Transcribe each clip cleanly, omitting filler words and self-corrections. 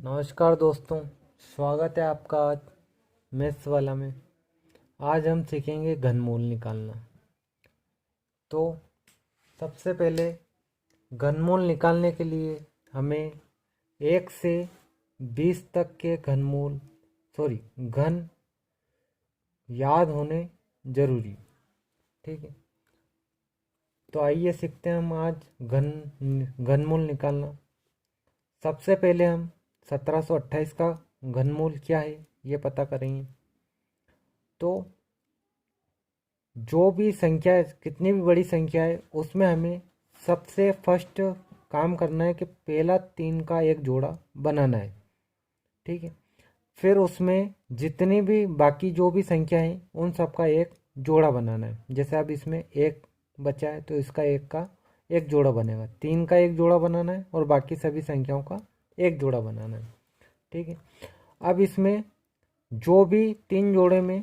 नमस्कार दोस्तों, स्वागत है आपका आज मैथ्स वाला में। आज हम सीखेंगे घनमूल निकालना। तो सबसे पहले घनमूल निकालने के लिए हमें 1 से 20 तक के घन याद होने जरूरी। ठीक है, तो आइए सीखते हैं हम आज घनमूल निकालना। सबसे पहले हम 1728 का घनमूल क्या है ये पता करेंगे। तो जो भी संख्या है, कितनी भी बड़ी संख्या है, उसमें हमें सबसे फर्स्ट काम करना है कि पहला 3 का एक जोड़ा बनाना है। ठीक है, फिर उसमें जितनी भी बाकी जो भी संख्या है उन सब का एक जोड़ा बनाना है। जैसे अब इसमें एक बचा है तो इसका एक का एक जोड़ा बनेगा, 3 का एक जोड़ा बनाना है और बाकी सभी संख्याओं का एक जोड़ा बनाना है। ठीक है, अब इसमें जो भी 3 जोड़े में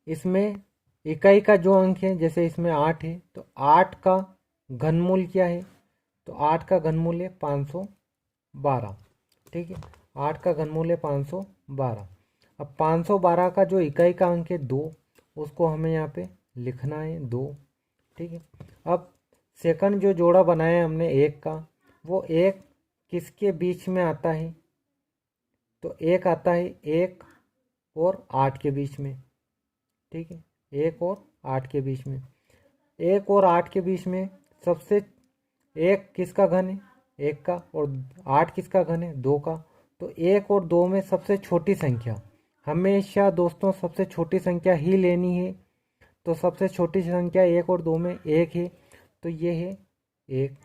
इसमें इकाई का जो अंक है, जैसे इसमें 8 है तो 8 का घनमूल क्या है, तो 8 का घनमूल है 512। ठीक है, 8 का घनमूल है 512। अब 512 का जो इकाई का अंक है 2, उसको हमें यहाँ पे लिखना है 2। ठीक है, अब सेकंड जो जोड़ा बनाया है हमने एक का, वो एक किसके बीच में आता है, तो एक आता है 1 और 8 के बीच में। ठीक है, 1 और 8 के बीच में, 1 और 8 के बीच में सबसे एक किसका घन है, 1 का, और 8 किसका घन है, 2 का। तो 1 और 2 में सबसे छोटी संख्या, हमेशा दोस्तों सबसे छोटी संख्या ही लेनी है। तो सबसे छोटी संख्या 1 और 2 में 1 है, तो ये है 1,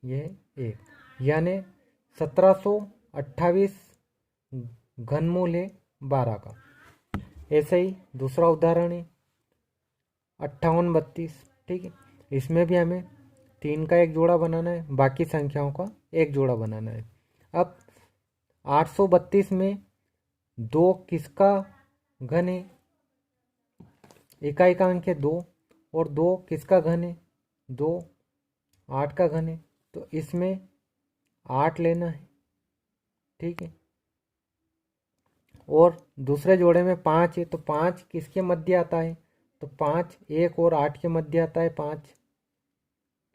ये है 1, यानी 1728 घनमूल है 12 का। ऐसे ही दूसरा उदाहरण है 5832। ठीक है, इसमें भी हमें 3 का एक जोड़ा बनाना है, बाकी संख्याओं का एक जोड़ा बनाना है। अब 832 में 2 किसका घन है, इकाई का अंक है 2, और 2 किसका घन है, 2 8 का घन है, तो इसमें 8 लेना है। ठीक है, और दूसरे जोड़े में 5 है तो 5 किसके मध्य आता है, तो 5 1 और 8 के मध्य आता है 5।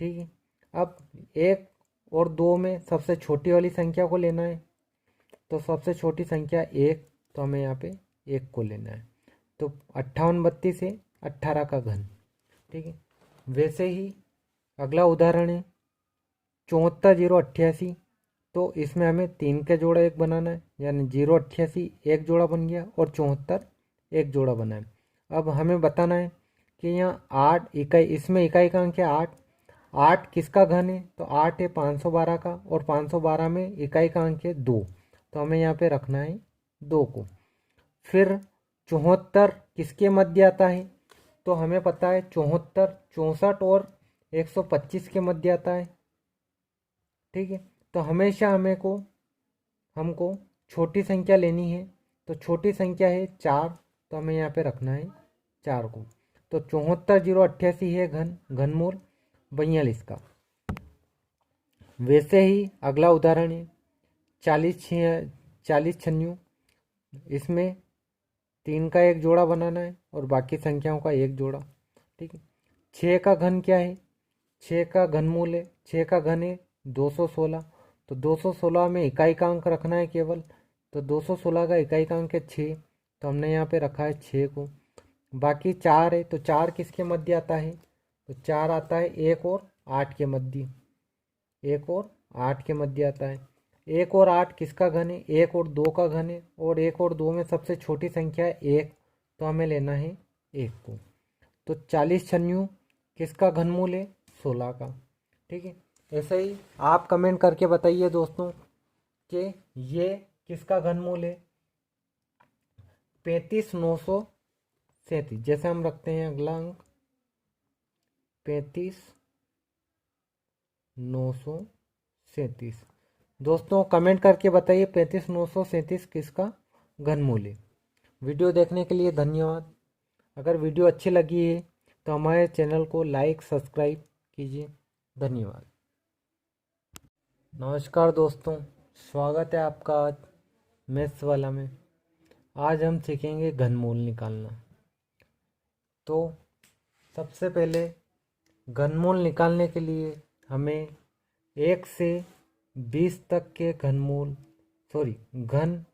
ठीक है, अब 1 और 2 में सबसे छोटी वाली संख्या को लेना है, तो सबसे छोटी संख्या 1, तो हमें यहाँ पे 1 को लेना है। तो 5832 है 18 का घन। ठीक है, वैसे ही अगला उदाहरण है 74088। तो इसमें हमें 3 का जोड़ा एक बनाना है, यानी 088 एक जोड़ा बन गया और 74 एक जोड़ा बना है। अब हमें बताना है कि यहाँ 8 इकाई, इसमें इकाई का अंक है 8, 8 किसका घन है, तो 8 है 512 का, और 512 में इकाई का अंक है 2, तो हमें यहाँ पे रखना है 2 को। फिर 74 किसके मध्य आता है, तो हमें पता है 74 64 और 125 के मध्य आता है। ठीक है, तो हमेशा हमको छोटी संख्या लेनी है, तो छोटी संख्या है 4, तो हमें यहाँ पे रखना है 4 को। तो 74088 है घनमूल 42 का। वैसे ही अगला उदाहरण है 40 इसमें 3 का एक जोड़ा बनाना है और बाकी संख्याओं का एक जोड़ा। ठीक है, 6 का घन क्या है, 6 का घनमूल है, 6 का घन है 216, तो 216 में इकाई का अंक रखना है केवल, तो 216 का इकाई का अंक है 6, तो हमने यहाँ पे रखा है 6 को। बाकी 4 है, तो 4 किसके मध्य आता है, तो 4 आता है 1 और 8 के मध्य, 1 और 8 के मध्य आता है। 1 और 8 किसका घन है, 1 और 2 का घन है, और 1 और 2 में सबसे छोटी संख्या है 1, तो हमें लेना है 1 को। तो 40 किसका घनमूल है, 16 का। ठीक है, ऐसे ही आप कमेंट करके बताइए दोस्तों कि ये किसका घनमूल है। 35937, जैसे हम रखते हैं अगला अंक 35937। दोस्तों कमेंट करके बताइए 35937 किसका घनमूल है। वीडियो देखने के लिए धन्यवाद। अगर वीडियो अच्छी लगी है तो हमारे चैनल को लाइक सब्सक्राइब कीजिए। धन्यवाद। नमस्कार दोस्तों, स्वागत है आपका आज मैथ्स वाला में। आज हम सीखेंगे घनमूल निकालना। तो सबसे पहले घनमूल निकालने के लिए हमें 1 से 20 तक के घन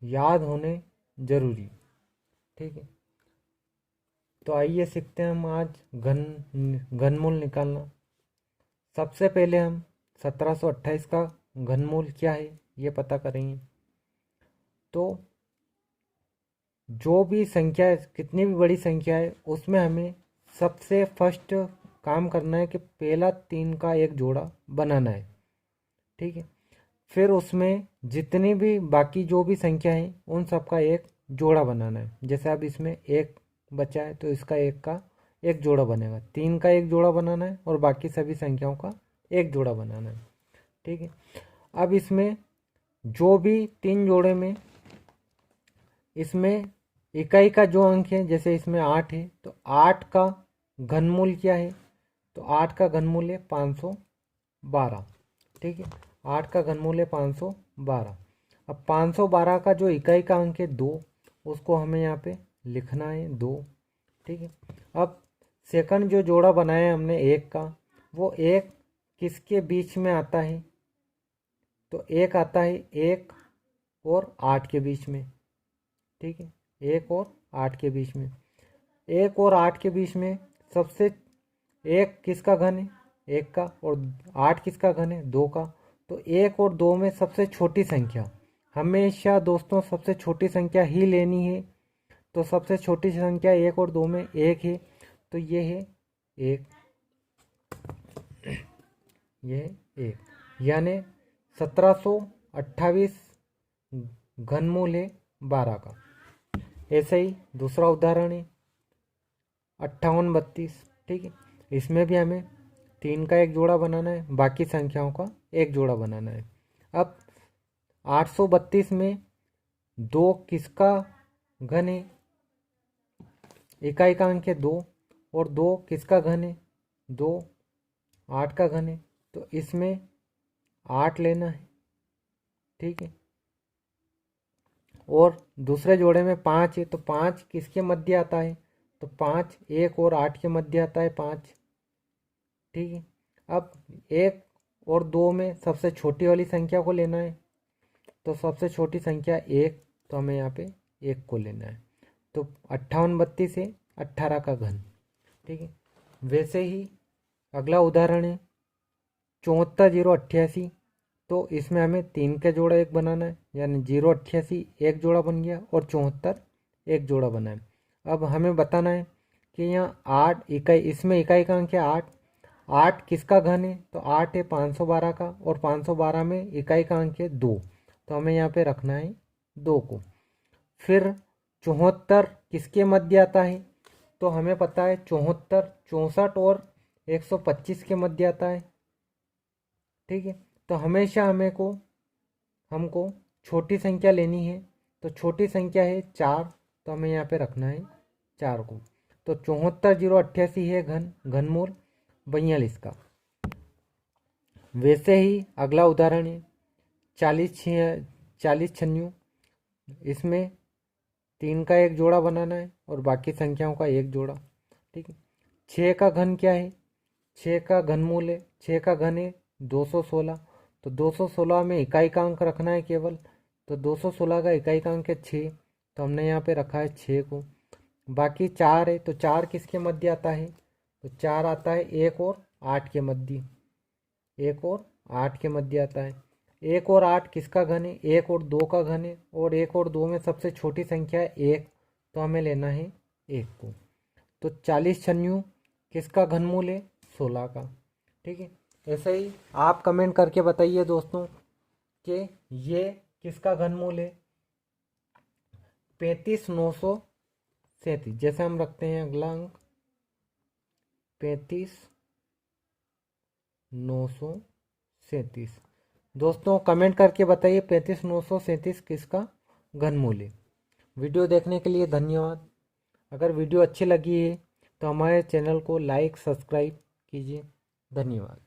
याद होने जरूरी। ठीक है, तो आइए सीखते हैं हम आज घनमूल निकालना। सबसे पहले हम 1728 का घनमूल क्या है ये पता करेंगे। तो जो भी संख्या है, कितनी भी बड़ी संख्या है, उसमें हमें सबसे फर्स्ट काम करना है कि पहला 3 का एक जोड़ा बनाना है। ठीक है, फिर उसमें जितनी भी बाकी जो भी संख्या है उन सब का एक जोड़ा बनाना है। जैसे अब इसमें 1 बचा है तो इसका 1 का एक जोड़ा बनेगा, 3 का एक जोड़ा बनाना है और बाकी सभी संख्याओं का एक जोड़ा बनाना है। ठीक है, अब इसमें जो भी 3 जोड़े में इसमें इकाई का जो अंक है, जैसे इसमें 8 है तो 8 का घनमूल क्या है, तो 8 का घनमूल है 512। ठीक है, 8 का घनमूल है 512। अब 512 का जो इकाई का अंक है 2, उसको हमें यहाँ पे लिखना है 2। ठीक है, अब सेकंड जो जोड़ा बनाया है हमने 1 का, वो 1 किसके बीच में आता है, तो 1 आता है 1 और 8 के बीच में। ठीक है, 1 और 8 के बीच में, 1 और 8 के बीच में सबसे 1 किसका घन है, 1 का, और 8 किसका घन है, 2 का। तो 1 और 2 में सबसे छोटी संख्या, हमेशा दोस्तों सबसे छोटी संख्या ही लेनी है। तो सबसे छोटी संख्या 1 और 2 में 1 है, तो ये है 1, ये 1, यानी 1728 घनमूल है 12 का। ऐसे ही दूसरा उदाहरण है 5832। ठीक है, इसमें भी हमें 3 का एक जोड़ा बनाना है, बाकी संख्याओं का एक जोड़ा बनाना है। अब 832 में 2 किसका घन है, इकाई का अंक है 2, और 2 किसका घन है, 2 8 का घन है, तो इसमें 8 लेना है। ठीक है, और दूसरे जोड़े में 5 है तो 5 किसके मध्य आता है, तो 5 1 और 8 के मध्य आता है 5। ठीक है, अब 1 और 2 में सबसे छोटी वाली संख्या को लेना है, तो सबसे छोटी संख्या 1, तो हमें यहाँ पे 1 को लेना है। तो 5832 से 18 का घन। ठीक है, वैसे ही अगला उदाहरण है 74088। तो इसमें हमें 3 का जोड़ा एक बनाना है, यानी 088 एक जोड़ा बन गया और 74 एक जोड़ा बना है। अब हमें बताना है कि यहाँ 8 इकाई, इसमें इकाई का अंक है 8, 8 किसका घन है, तो 8 है 512 का, और 512 में इकाई का अंक है 2, तो हमें यहाँ पे रखना है 2 को। फिर 74 किसके मध्य आता है, तो हमें पता है 74 64 और 125 के मध्य आता है। ठीक है, तो हमेशा हमको छोटी संख्या लेनी है, तो छोटी संख्या है 4, तो हमें यहाँ पे रखना है 4 को। तो 74088 है घनमूल 42 का। वैसे ही अगला उदाहरण है 4096। इसमें 3 का एक जोड़ा बनाना है और बाकी संख्याओं का एक जोड़ा। ठीक है, 6 का घन क्या है, 6 का घनमूल है, 6 का घन है 216, तो 216 में इकाई का अंक रखना है केवल, तो 216 का इकाई का अंक है 6, तो हमने यहाँ पे रखा है 6 को। बाकी 4 है, तो 4 किसके मध्य आता है, तो 4 आता है 1 और 8 के मध्य, 1 और 8 के मध्य आता है। 1 और 8 किसका घन है, 1 और 2 का घन है, और 1 और 2 में सबसे छोटी संख्या है 1, तो हमें लेना है 1 को। तो 4096 किसका घनमूल है, 16 का। ठीक है, ऐसे ही आप कमेंट करके बताइए दोस्तों कि ये किसका घनमूल है। 35937, जैसे हम रखते हैं अगला अंक 35937। दोस्तों कमेंट करके बताइए 35937 किसका घनमूल है। वीडियो देखने के लिए धन्यवाद। अगर वीडियो अच्छी लगी है तो हमारे चैनल को लाइक सब्सक्राइब कीजिए। धन्यवाद।